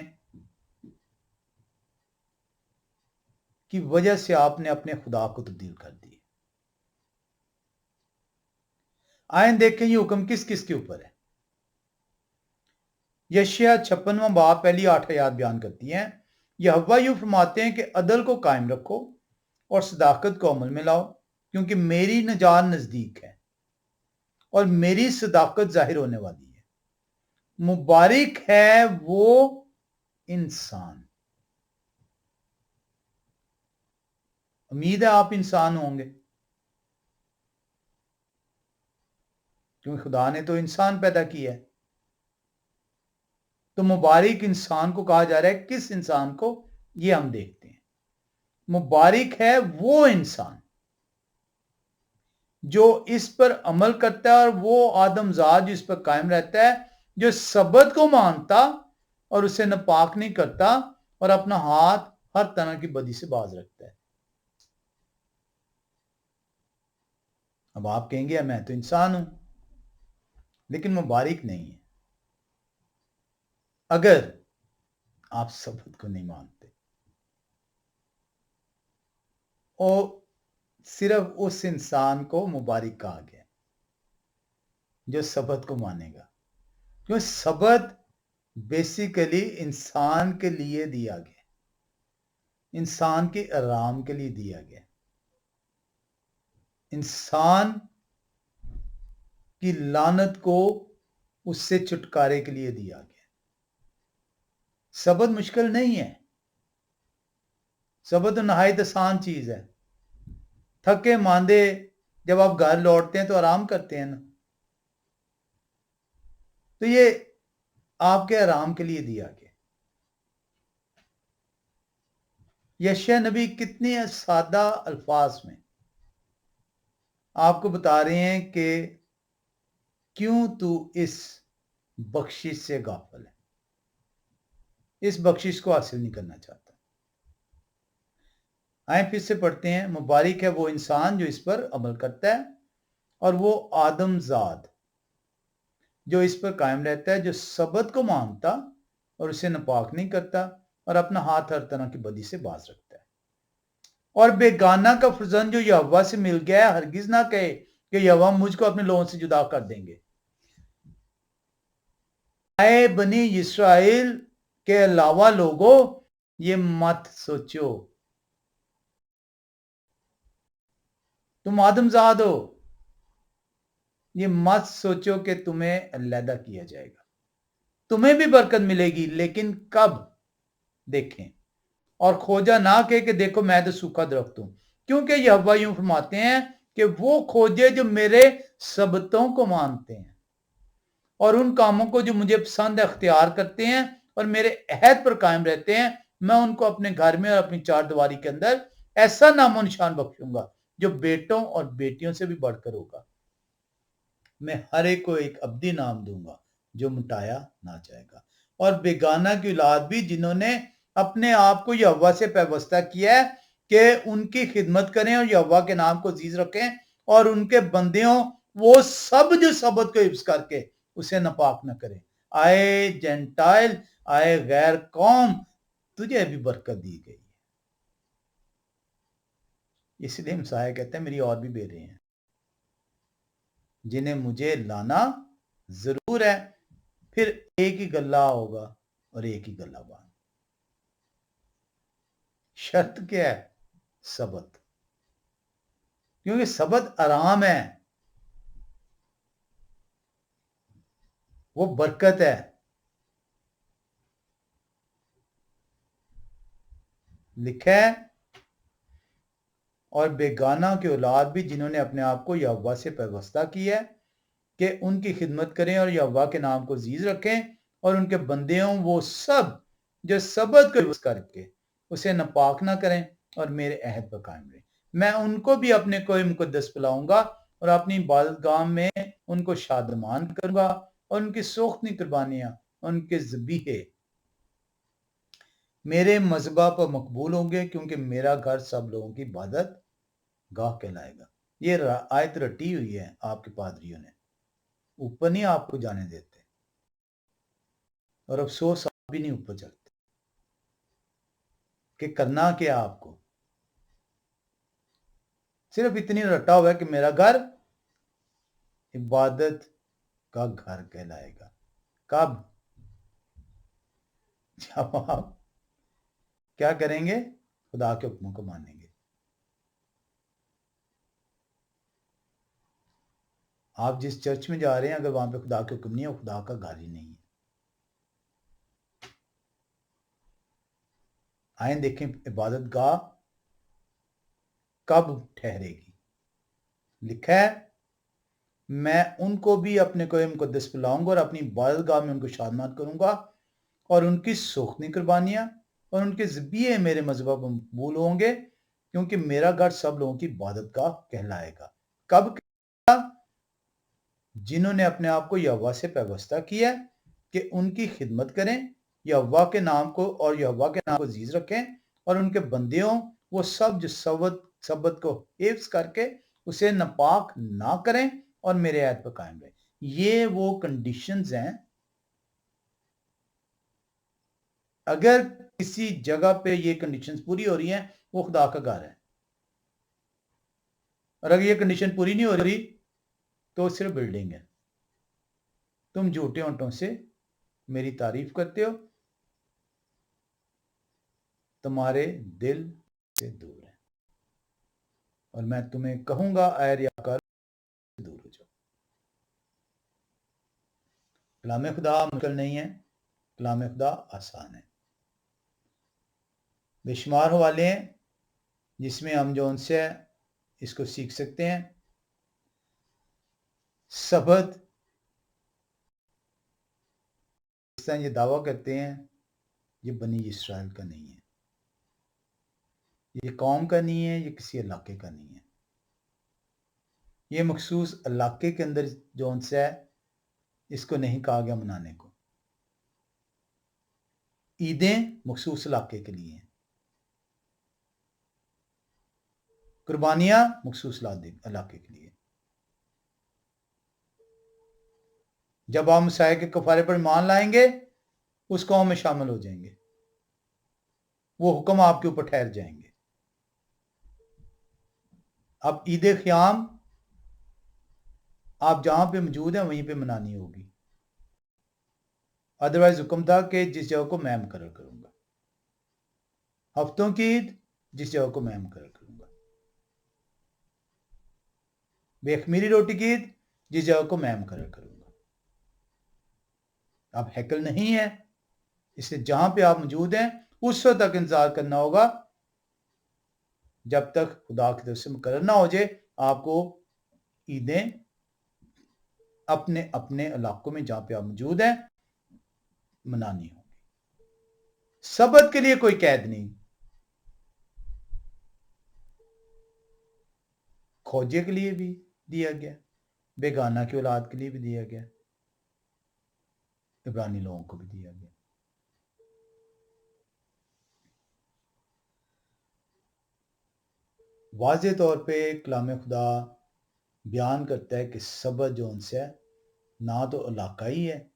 की वजह से आपने अपने खुदा को तब्दील कर दिया। आए देखें ये हुक्म किस किस के ऊपर है। यशायाह 56वां बाब पहली 8 आयत बयान करती है, यहोवा यूं फरमाते हैं कि अदल को कायम रखो और सदाकत को अमल में लाओ, क्योंकि मेरी नजात नजदीक है और मेरी सदाकत जाहिर होने वाली है। मुबारक है वो इंसान। उम्मीद है आप इंसान होंगे, क्योंकि खुदा ने तो इंसान पैदा किया है। तो मुबारक इंसान को कहा जा रहा है। किस इंसान को, ये हम देखते हैं। मुबारक है वो इंसान जो इस पर अमल करता है और वो आदमजाद जो इस पर कायम रहता है, जो सबत को मानता और उसे नापाक नहीं करता और अपना हाथ हर तरह की बदी से बाज रखता है। अब आप कहेंगे मैं तो इंसान हूं, लेकिन मुबारक नहीं है अगर आप सबत को नहीं मानते। और सिर्फ उस इंसान को मुबारक कहा गया जो सबत को मानेगा, क्योंकि सबत बेसिकली इंसान के लिए दिया गया, इंसान के आराम के लिए दिया गया, इंसान की लानत को उससे छुटकारे के लिए दिया गया। सबत मुश्किल नहीं है, सबत नहायत आसान चीज है। थके मांदे जब आप घर लौटते हैं तो आराम करते हैं ना, तो ये आपके आराम के लिए दिया गया। यशायाह नबी कितने सादा अल्फाज में आपको बता रहे हैं कि क्यों तू इस बख्शिश से गाफिल है, इस बख्शिश को हासिल नहीं करना चाहता। आए फिर से पढ़ते हैं, मुबारक है वो इंसान जो इस पर अमल करता है और वो आदमजाद जो इस पर कायम रहता है, जो सबत को मानता और उसे नापाक नहीं करता और अपना हाथ हर तरह की बदी से बाज रखता है। और बेगाना का फर्जंद जो यहोवा से मिल गया है, हरगिज ना कहे कि यहोवा मुझको अपने लोगों से जुदा कर देंगे। आए बनी इस्राएल के अलावा लोगों, ये मत सोचो तुम आदमजाद हो। ये मत सोचो कि तुम्हें अलहदा किया जाएगा। तुम्हें भी बरकत मिलेगी, लेकिन कब, देखें और खोजा ना कि देखो मैं तो सूखा दरख्त हूं, क्योंकि यहोवा यूं फरमाते हैं कि वो खोजे जो मेरे सबतों को मानते हैं और उन कामों को जो मुझे पसंद है अख्तियार करते हैं और मेरे अहद पर कायम रहते हैं। मैं उनको अपने घर में और अपनी चार दीवारी के अंदर ऐसा नामो निशान बख्शूंगा जो बेटों और बेटियों से भी बढ़कर होगा। मैं हर एक को एक अब्दी नाम दूंगा जो मिटाया ना जाएगा, और बेगाना की औलाद भी जिन्होंने अपने आप को यहोवा से पैवस्ता किया है कि उनकी खिदमत करें और यहोवा के नाम को अजीज रखें और उनके बंदियों वो सब जो सबत को हिफ्ज करके उसे नापाक न करें। आए जेंटाइल, आए गैर कौम, तुझे भी बरकत दी गई है। इसलिए मसाया कहते हैं मेरी और भी बेरे हैं जिन्हें मुझे लाना जरूर है। फिर एक ही गला होगा और एक ही गला बांध। शर्त क्या है? सबत, क्योंकि सबत आराम है, वो बरकत है। लिखा है, और बेगाना की औलाद भी जिन्होंने अपने आप को यहोवा से पैवस्ता किया है कि उनकी खिदमत करें और यहोवा के नाम को अजीज रखें, और उनके बंदे हों वो सब जो सबत को यूज करके उसे नापाक ना करें और मेरे अहद पर कायम रहें। मैं उनको भी अपने कोई मुकद्दस बुलाऊंगा और अपनी इबादतगाह में उनको शादमान करूंगा, और उनकी सोख्ती कुर्बानियां, उनके ज़बीहे मेरे मजबा पर मकबूल होंगे, क्योंकि मेरा घर सब लोगों की इबादत गाह कहलाएगा। ये आयत रटी हुई है आपके पादरियों ने, ऊपर नहीं आपको जाने देते, और अफसोस आप भी नहीं ऊपर चलते कि करना क्या आपको। सिर्फ इतनी रटा हुआ है कि मेरा घर इबादत का घर कहलाएगा। कब? जब आप क्या करेंगे? खुदा के हुक्मों को मानेंगे। आप जिस चर्च में जा रहे हैं, अगर वहां पे खुदा के हुक्म नहीं है, वो खुदा का घर ही नहीं है। आए देखें इबादत गाह कब ठहरेगी। लिखा है, मैं उनको भी अपने कोई मुकद्दस बुलाऊंगा और अपनी इबादत गाह में उनको शादमात करूंगा, और उनकी सोखनी कुर्बानियां और उनके ज़बीहे मेरे मजहब पर मकबूल होंगे, क्योंकि मेरा घर सब लोगों की इबादत गाह कहलाएगा। कब? जिन्होंने अपने आप को यहोवा से पैवस्ता किया कि उनकी खिदमत करें, यहोवा के नाम को और यहोवा के नाम को अजीज रखें, और उनके बंदियों वो सब जो सबत को हिफ्ज करके उसे नापाक ना करें और मेरे ऐत पर कायम रहें। ये वो कंडीशंस हैं। अगर किसी जगह पे ये कंडीशंस पूरी हो रही हैं, वो खुदा का घर है, और अगर ये कंडीशन पूरी नहीं हो रही तो सिर्फ बिल्डिंग है। तुम झूठे होंठों से मेरी तारीफ करते हो, तुम्हारे दिल से दूर है, और मैं तुम्हें कहूंगा ऐ रियाकार दूर हो जाओ। कलाम खुदा मुश्किल नहीं है, कलाम खुदा आसान है। बेशुमार हवाले हैं जिसमें हम जो उनसे इसको सीख सकते हैं। सबत इस तरह ये दावा करते हैं, ये बनी इस्राइल का नहीं है, ये कौम का नहीं है, ये किसी इलाके का नहीं है। ये मखसूस इलाके के अंदर जो उनसे है, इसको नहीं कहा गया मनाने को। ईदें मखसूस इलाके के लिए हैं, कुर्बानियां मखसूस इलाके के लिए। जब आप मसाए के कफारे पर ईमान लाएंगे, उस कौम में शामिल हो जाएंगे, वो हुक्म आपके ऊपर ठहर जाएंगे। अब ईद ख्याम आप जहां पे मौजूद हैं वहीं पे मनानी होगी। अदरवाइज हुक्म था कि जिस जगह को मैं मुकर्रर करूंगा। हफ्तों की ईद जिस जगह को मैं मुकर्रर करूंगा। बेखमीरी रोटी की ईद जिस जगह को मैं मुकर्रर करूंगा। अब हैकल नहीं है, इसलिए जहां पे आप मौजूद हैं उस वक्त तक इंतजार करना होगा जब तक खुदा की तरफ से मुकर्रर ना हो जाए। आपको ईदें अपने अपने इलाकों में जहां पे आप मौजूद हैं मनानी होगी। सबत के लिए कोई कैद नहीं। खोजे के लिए भी दिया गया, बेगाना की औलाद के लिए भी दिया गया, इब्रानी लोगों को भी दिया गया। वाज़े तौर पे कलाम खुदा बयान करता है कि सबत जो उनसे है, ना तो इलाकाई है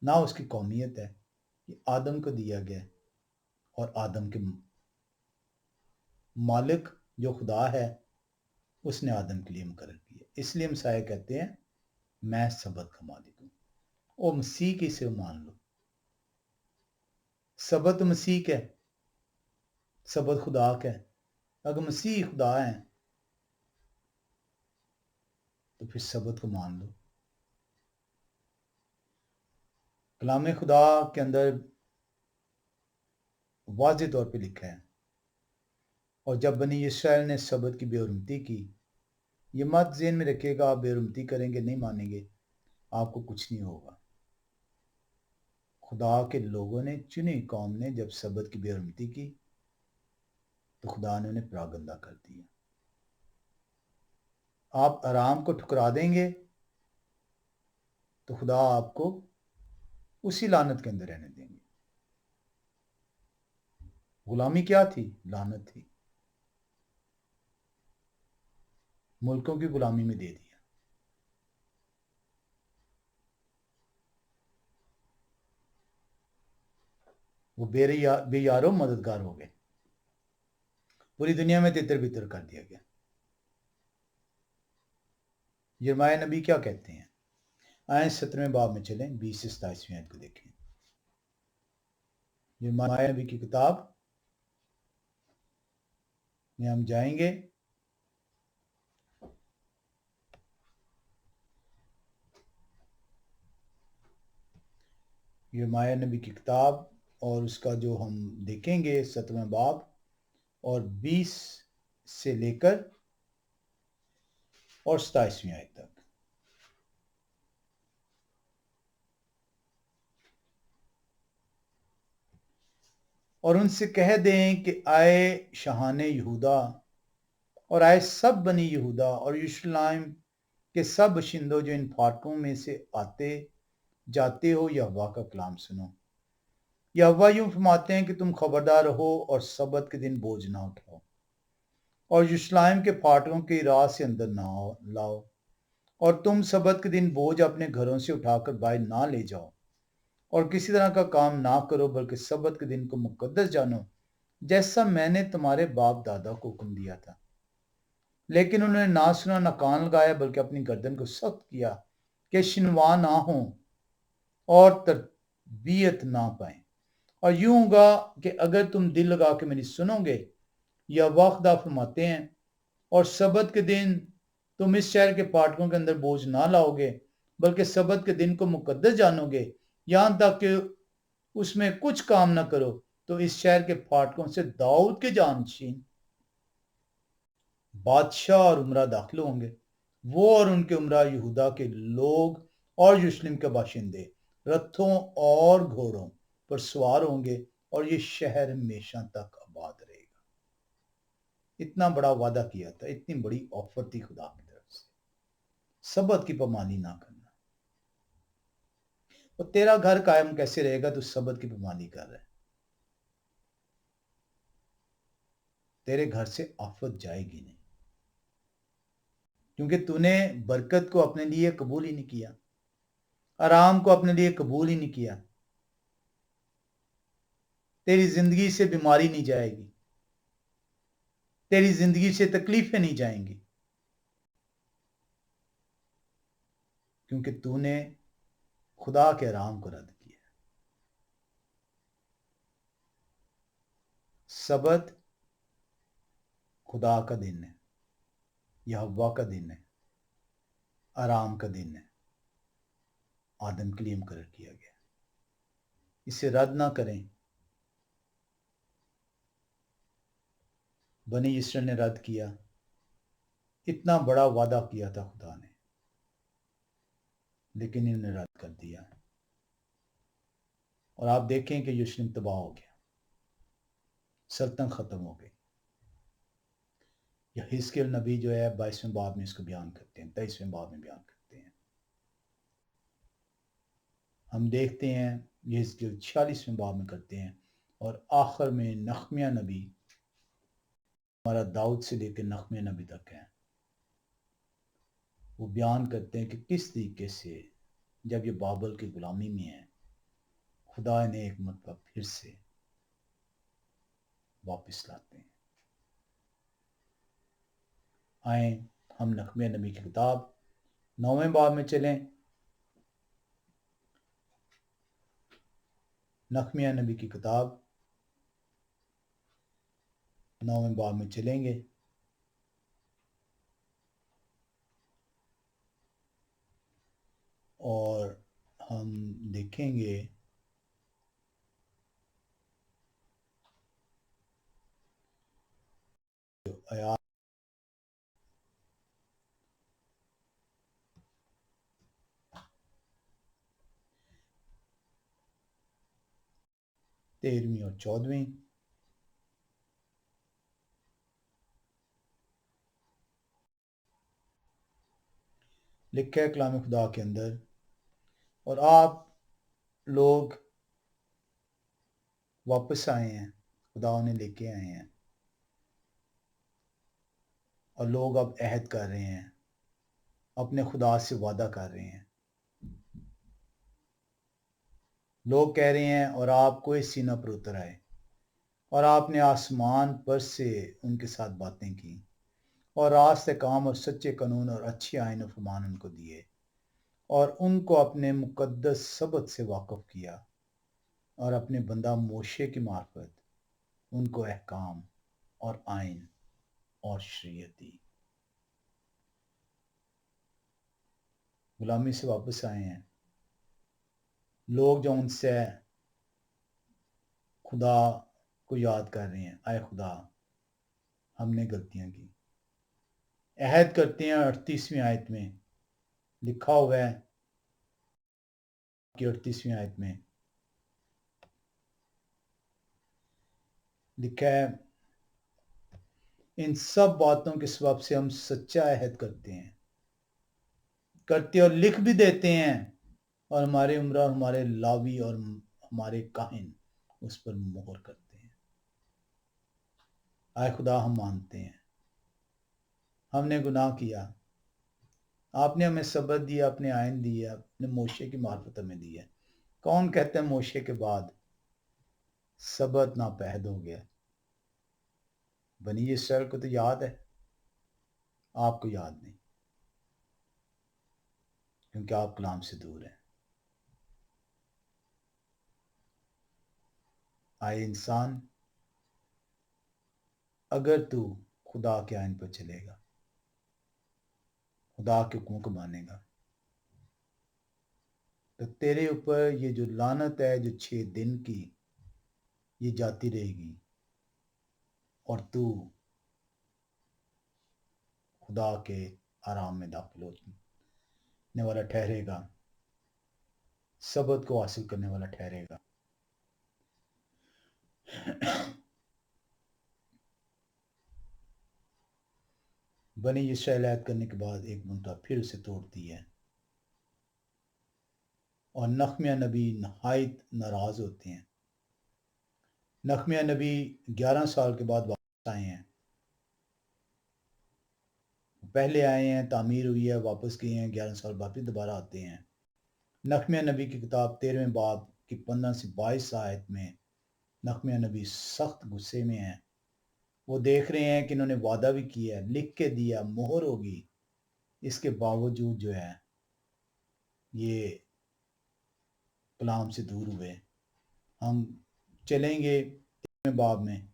ना उसकी कौमियत है। ये आदम को दिया गया, और आदम के मालिक जो खुदा है उसने आदम के लिए मुकर्रर किया। इसलिए मसाया कहते हैं मैं सबत का मालिक हूं। ओ मसीह की सिर्फ मान लो, सबत मसीह का है, सबत खुदा का है। अगर मसीह खुदा हैं तो फिर सबत को मान लो। कलाम खुदा के अंदर वाज़ेह तौर पे लिखा है, और जब बनी इसराइल ने सबत की बेहुरमती की, ये मत ज़हन में रखिएगा, आप बेहुरमती करेंगे, नहीं मानेंगे, आपको कुछ नहीं होगा। खुदा के लोगों ने, चुनी कौम ने जब सबत की बेहुरमती की तो खुदा ने उन्हें परागंदा कर दिया। आप आराम को ठुकरा देंगे तो खुदा आपको उसी लानत के अंदर रहने देंगे। गुलामी क्या थी? लानत थी। मुल्कों की गुलामी में दे दिया। वो बेयारो मददगार हो गए, पूरी दुनिया में तितर बितर कर दिया गया। यिर्मयाह नबी क्या कहते हैं? आए 17वें बाब में चलें, 20 से 27वें आयत को देखें। यिर्मयाह नबी की किताब में हम जाएंगे। यिर्मयाह नबी की किताब और उसका जो हम देखेंगे 17वें बाब और 20 से लेकर और 27वें आयत तक। और उनसे कह दें कि आए शहाने यहूदा और आए सब बनी यहूदा और यरूशलेम के सब बशिंदों जो इन फाटकों में से आते जाते हो, यहोवा का कलाम सुनो। यहोवा यूं फरमाते हैं कि तुम खबरदार रहो और सबत के दिन बोझ ना उठाओ और यरूशलेम के फाटकों की राह से अंदर ना लाओ, और तुम सबत के दिन बोझ अपने घरों से उठाकर बाहर ना ले जाओ और किसी तरह का काम ना करो, बल्कि सबत के दिन को मुकद्दस जानो, जैसा मैंने तुम्हारे बाप दादा को हुक्म दिया था। लेकिन उन्होंने ना सुना, ना कान लगाया, बल्कि अपनी गर्दन को सख्त किया कि शिनवा ना हो और तरबियत ना पाए। और यूं होगा कि अगर तुम दिल लगा के मेरी सुनोगे, या वाखदा फरमाते हैं, और सबत के दिन तुम इस शहर के फाटकों के अंदर बोझ ना लाओगे, बल्कि सबत के दिन को मुकद्दस जानोगे, यहां तक कि उसमें कुछ काम ना करो, तो इस शहर के फाटकों से दाऊद के जानशीन बादशाह और उमरा दाखिल होंगे। वो और उनके उमरा यहूदा के लोग और यरूशलेम के बाशिंदे रथों और घोड़ों पर सवार होंगे, और ये शहर हमेशा तक आबाद रहेगा। इतना बड़ा वादा किया था, इतनी बड़ी ऑफर थी खुदा की तरफ से, सबत की पामानी ना करना। और तेरा घर कायम कैसे रहेगा? तू सबत की पामानी कर रहा है। तेरे घर से आफत जाएगी नहीं, क्योंकि तूने बरकत को अपने लिए कबूल ही नहीं किया, आराम को अपने लिए कबूल ही नहीं किया। तेरी जिंदगी से बीमारी नहीं जाएगी, तेरी जिंदगी से तकलीफें नहीं जाएंगी, क्योंकि तूने खुदा के आराम को रद्द किया। सबत खुदा का दिन है, यहोवा का दिन है, आराम का दिन है, आदम के लिए मुकर्रर किया गया। इसे रद्द ना करें। बनी इसराइल ने रद्द किया, इतना बड़ा वादा किया था खुदा ने, लेकिन इन्होंने रद्द कर दिया। और आप देखें कि यरूशलेम तबाह हो गया, सल्तनत खत्म हो गई। हिजकिय्याह नबी जो है 22वें बाब में इसको बयान करते हैं, 23वें बाब में बयान करते हैं। हम देखते हैं ये हिजकिय्याह 46वें बाब में करते हैं, और आखिर में नहमिया नबी, हमारा दाऊद से लेकर नहमिया नबी तक है, वो बयान करते हैं कि किस तरीके से जब ये बाबल की गुलामी में है, खुदा ने एक मरतबा फिर से वापस लाते हैं। आए हम नहमिया नबी की किताब 9वें बाब में चलें। नहमिया नबी की किताब 9वें बाब में चलेंगे और हम देखेंगे आयात 13वीं और 14वीं। लिखा है कलाम खुदा के अंदर, और आप लोग वापस आए हैं, खुदा उन्हें लेके आए हैं, और लोग अब अहद कर रहे हैं, अपने खुदा से वादा कर रहे हैं। लोग कह रहे हैं और आप कोई सीना पर उतर आए, और आपने आसमान पर से उनके साथ बातें की, और रास्त काम और सच्चे कानून और अच्छी आइन और फरमान उनको दिए, और उनको अपने मुकद्दस सबत से वाकिफ किया, और अपने बंदा मोशे की मार्फत उनको अहकाम और आइन और शरीयत दी। गुलामी से वापस आए हैं लोग जो उनसे खुदा को याद कर रहे हैं, आए खुदा हमने गलतियां की। अहद करते हैं 38वीं आयत में लिखा हुआ है कि 38वीं आयत में लिखा है, इन सब बातों के सबब से हम सच्चा अहद करते और लिख भी देते हैं, और हमारे उम्र और हमारे लावी और हमारे काहिन उस पर मोहर करते हैं। आए खुदा हम मानते हैं हमने गुनाह किया, आपने हमें सबक दिया, अपने आयन दिया, अपने मोशे की मार्फत हमें दी है। कौन कहते हैं मोशे के बाद सबत नापैद हो गया? बनी इसराइल को तो याद है, आपको याद नहीं, क्योंकि आप कलाम से दूर हैं। आए इंसान, अगर तू खुदा के आयन पर चलेगा, खुदा के हुक्म को मानेगा, तो तेरे ऊपर ये जो लानत है जो 6 दिन की, ये जाती रहेगी, और तू खुदा के आराम में दाखिल होने वाला ठहरेगा, सबत को हासिल करने वाला ठहरेगा। बनी इसराइल ऐद करने के बाद एक मुद्दा फिर उसे तोड़ती है, और नखमिया नबी नहायत नाराज होते हैं। नखमिया नबी 11 साल के बाद वापस आए हैं, पहले आए हैं, तामीर हुई है, वापस गए हैं, 11 साल बाद फिर दोबारा आते हैं। नखमिया नबी की किताब 13वें बाब की 15 से 22 आयत में नखमिया नबी सख्त गुस्से में हैं। वो देख रहे हैं कि इन्होंने वादा भी किया है, लिख के दिया, मोहर होगी, इसके बावजूद जो है ये कलाम से दूर हुए। हम चलेंगे 13वें बाब में,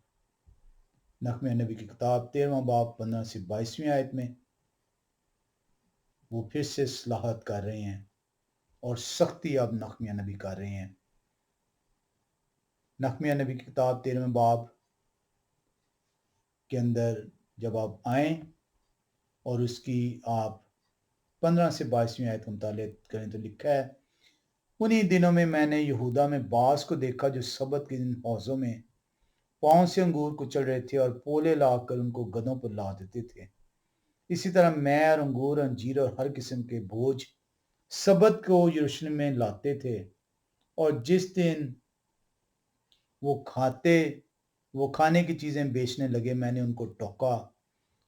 नखमिया नबी की किताब 13वां बाब 15 से 22वीं आयत में वो फिर से सलाहत कर रहे हैं, और सख्ती अब नखमिया नबी कर रहे हैं। नखमिया नबी की किताब 13वें बाब के अंदर जब आप आए और उसकी आप 15 से 22वीं आयत का मुताला करें तो लिखा है, उन्हीं दिनों में मैंने यहूदा में बास को देखा जो सबत के दिन हौजों में पाँव से अंगूर कुचल रहे थे और पोले लाकर उनको गधों पर ला देते थे। इसी तरह मैं और अंगूर, अंजीर और हर किस्म के बोझ सबत को यरूशलेम में लाते थे, और जिस दिन वो खाते वो खाने की चीजें बेचने लगे, मैंने उनको टोका,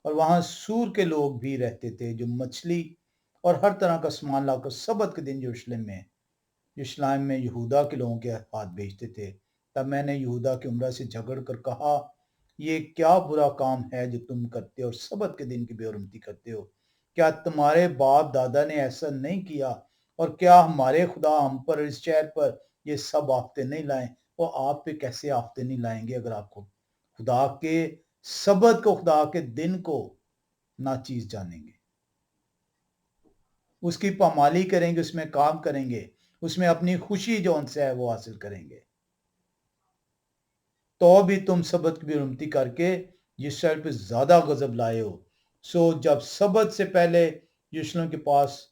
और वहां सूर के लोग भी रहते थे जो मछली और हर तरह का सामान लाकर सबत के दिन यरूशलेम में यहूदा के लोगों के हाथ बेचते थे। तब मैंने यहूदा की उम्रा से झगड़ कर कहा, ये क्या बुरा काम है जो तुम करते हो और सबत के दिन की बेहुरमती करते हो? क्या तुम्हारे बाप दादा ने ऐसा नहीं किया? और क्या हमारे खुदा हम पर, इस शहर पर ये सब आफते नहीं लाए? वो आप पे कैसे आफते नहीं लाएंगे अगर आपको खुदा के सबत को, खुदा के दिन को नाचीज जानेंगे, उसकी पामाली करेंगे, उसमें काम करेंगे, उसमें अपनी खुशी जो उनसे है वो हासिल करेंगे, तो भी तुम सबत की बेरुमती करके यरूशलेम पे ज्यादा गजब लाए हो। सो जब सबत से पहले यरूशलेम के पास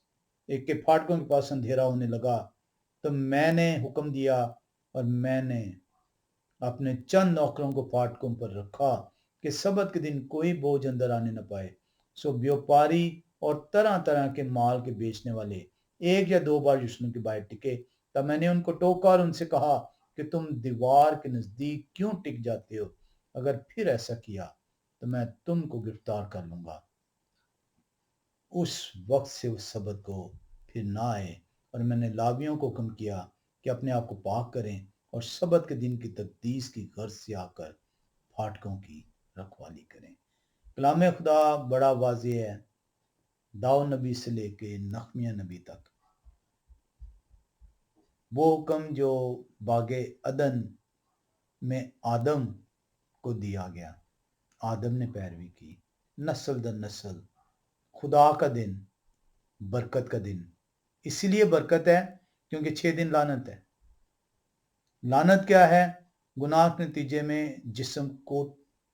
एक के फाटकों के पास अंधेरा होने लगा, तो मैंने हुक्म दिया और मैंने अपने चंद नौकरों को फाटकों पर रखा कि सबत के दिन कोई बोझ अंदर आने न पाए। सो व्यापारी और तरह तरह के माल के बेचने वाले एक या दो बार यरूशलेम के बाहर टिके। तब मैंने उनको टोका और उनसे कहा कि तुम दीवार के नजदीक क्यों टिक जाते हो? अगर फिर ऐसा किया तो मैं तुमको गिरफ्तार कर लूंगा। उस वक्त से उस सबत को फिर ना आए, और मैंने लावियों को हुक्म किया कि अपने आप को पाक करें और सबत के दिन की तकदीस की गर्ज से आकर फाटकों की रखवाली करें। कलाम खुदा बड़ा वाज़ेह है, दाऊद नबी से लेके नहमिया नबी तक। वो हुक्म जो बागे अदन में आदम को दिया गया, आदम ने पैरवी की, नस्ल दर नस्ल। खुदा का दिन, बरकत का दिन, इसीलिए बरकत है क्योंकि 6 दिन लानत है। लानत क्या है? गुनाह के नतीजे में जिस्म को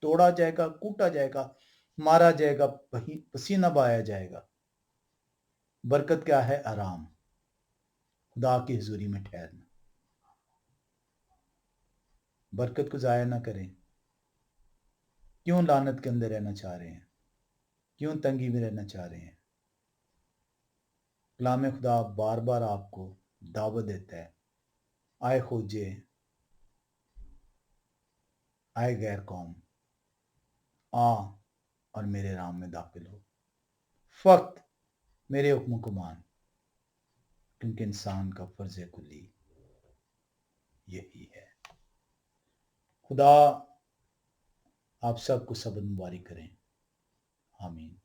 तोड़ा जाएगा, कूटा जाएगा, मारा जाएगा, पसीना बहाया जाएगा। बरकत क्या है? आराम, खुदा की हुजूरी में ठहरना। बरकत को जाया ना करें। क्यों लानत के अंदर रहना चाह रहे हैं? क्यों तंगी में रहना चाह रहे हैं? कलाम खुदा बार बार आपको दावत देता है, आए खोजे, आए गैर कौम, आ और मेरे राम में दाखिल हो, फक्त मेरे हुक्म को मान, क्योंकि इंसान का फर्ज कुली यही है। खुदा आप सबको सबद मुबारक करें। आमीन।